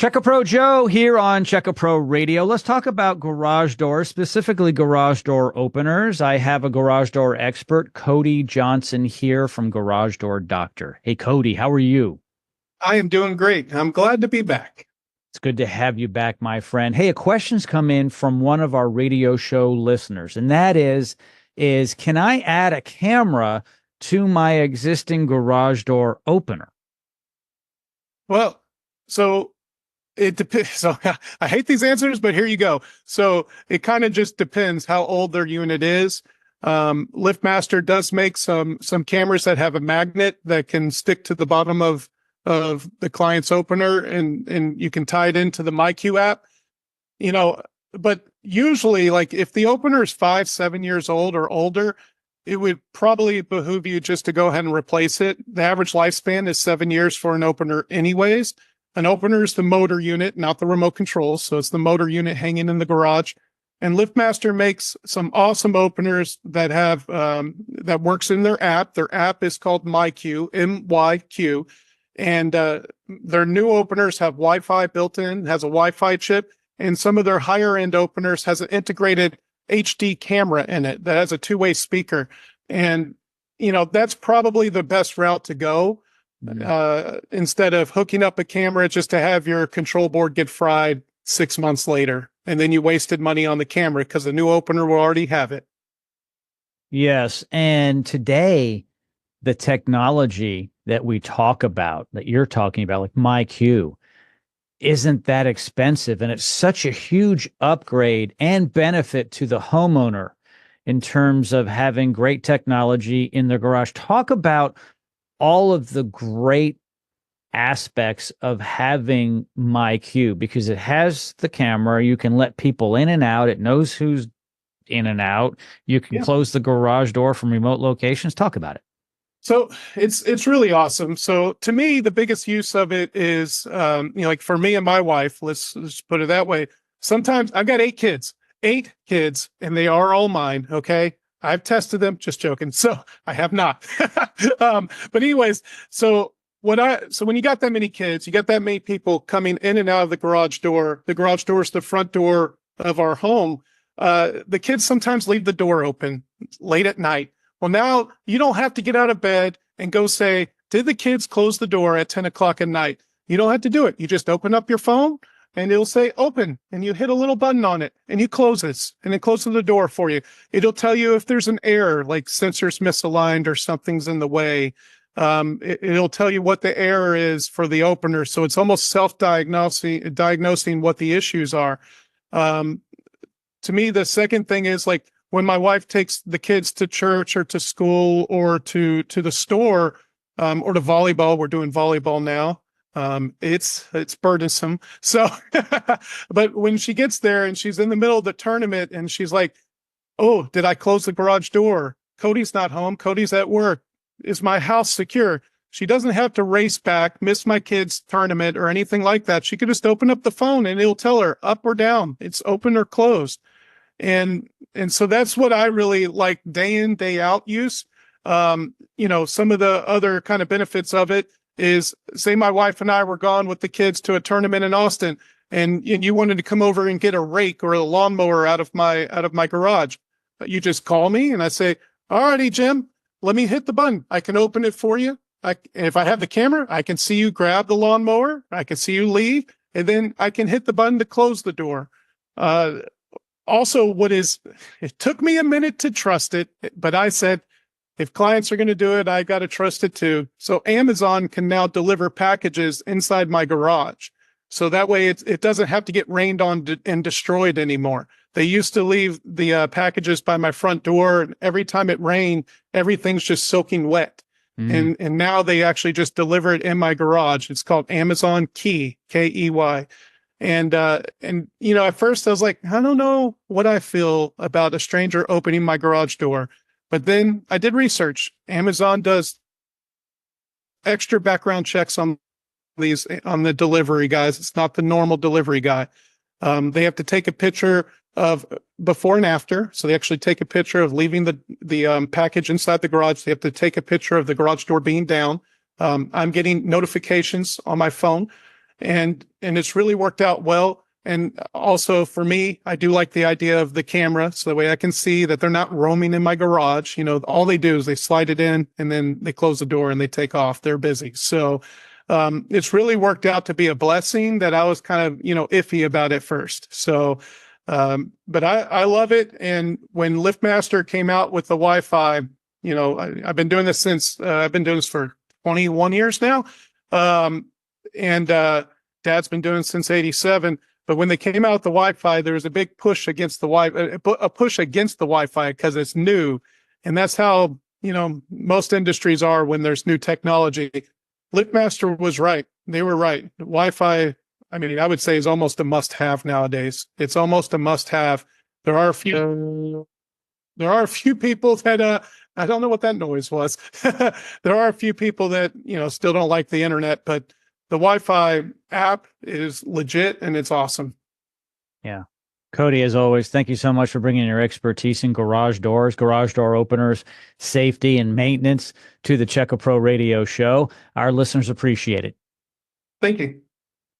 Check a Pro Joe here on Check a Pro Radio. Let's talk about garage doors, specifically garage door openers. I have a garage door expert, Cody Johnson, here from Garage Door Doctor. Hey, Cody, how are you? I am doing great. I'm glad to be back. It's good to have you back, my friend. Hey, a question's come in from one of our radio show listeners, and that is can I add a camera to my existing garage door opener? Well, so it depends. So I hate these answers, but here you go. So it kind of just depends how old their unit is. LiftMaster does make some cameras that have a magnet that can stick to the bottom of the client's opener, and you can tie it into the MyQ app. But usually, like if the opener is 5-7 years old or older, it would probably behoove you just to go ahead and replace it. The average lifespan is 7 years for an opener anyways. An opener is the motor unit, not the remote control. So it's the motor unit hanging in the garage. And LiftMaster makes some awesome openers that have that works in their app. Their app is called MyQ, MYQ. And their new openers have Wi-Fi built in, has a Wi-Fi chip. And some of their higher end openers has an integrated HD camera in it that has a two-way speaker. And, that's probably the best route to go. Instead of hooking up a camera just to have your control board get fried 6 months later. And then you wasted money on the camera because the new opener will already have it. Yes. And today, the technology that we talk about, that you're talking about, like MyQ, isn't that expensive. And it's such a huge upgrade and benefit to the homeowner in terms of having great technology in their garage. Talk about all of the great aspects of having MyQ, because it has the camera. You can let people in and out. It knows who's in and out. You can close the garage door from remote locations. Talk about it. So it's really awesome. So to me, the biggest use of it is, like for me and my wife, let's put it that way. Sometimes I've got eight kids, and they are all mine. Okay. I've tested them, just joking. So I have not. But anyways, so when you got that many kids, you got that many people coming in and out of the garage door is the front door of our home. The kids sometimes leave the door open late at night. Well, now you don't have to get out of bed and go say, did the kids close the door at 10 o'clock at night? You don't have to do it. You just open up your phone and it'll say open, and you hit a little button on it and you close this, and it closes the door for you. It'll tell you if there's an error, like sensors misaligned or something's in the way. It'll tell you what the error is for the opener. So it's almost diagnosing what the issues are. To me, the second thing is, like, when my wife takes the kids to church or to school or to the store, or to volleyball, we're doing volleyball now. It's burdensome. So, but when she gets there and she's in the middle of the tournament and she's like, oh, did I close the garage door? Cody's not home. Cody's at work. Is my house secure? She doesn't have to race back, miss my kid's tournament or anything like that. She could just open up the phone and it'll tell her up or down. It's open or closed. And so that's what I really like, day in, day out use. Some of the other kind of benefits of it is, say my wife and I were gone with the kids to a tournament in Austin, and you wanted to come over and get a rake or a lawnmower out of my garage. You just call me and I say, all righty, Jim, let me hit the button. I can open it for you. If I have the camera, I can see you grab the lawnmower. I can see you leave, and then I can hit the button to close the door. Also, it took me a minute to trust it, but I said, if clients are going to do it, I got to trust it too. So Amazon can now deliver packages inside my garage. So that way it doesn't have to get rained on and destroyed anymore. They used to leave the packages by my front door, and every time it rained, everything's just soaking wet. And now they actually just deliver it in my garage. It's called Amazon Key, Key. And at first I was like, I don't know what I feel about a stranger opening my garage door. But then I did research. Amazon does extra background checks on the delivery guys. It's not the normal delivery guy. They have to take a picture of before and after. So they actually take a picture of leaving the package inside the garage. They have to take a picture of the garage door being down. I'm getting notifications on my phone. and it's really worked out well. And also for me, I do like the idea of the camera, so that way I can see that they're not roaming in my garage. You know, all they do is they slide it in and then they close the door and they take off. They're busy. So it's really worked out to be a blessing that I was kind of, iffy about at first. So, but I love it. And when LiftMaster came out with the Wi-Fi, I've been doing this since I've been doing this for 21 years now. And Dad's been doing it since 87. But when they came out with the Wi-Fi, there was a big push against the a push against the Wi-Fi because it's new. And that's how, most industries are when there's new technology. LiftMaster was right. They were right. Wi-Fi, I mean, I would say is almost a must-have nowadays. It's almost a must-have. There are a few people that I don't know what that noise was. There are a few people that, still don't like the internet, but the Wi-Fi app is legit and it's awesome. Yeah. Cody, as always, thank you so much for bringing your expertise in garage doors, garage door openers, safety, and maintenance to the Check A Pro Radio show. Our listeners appreciate it. Thank you.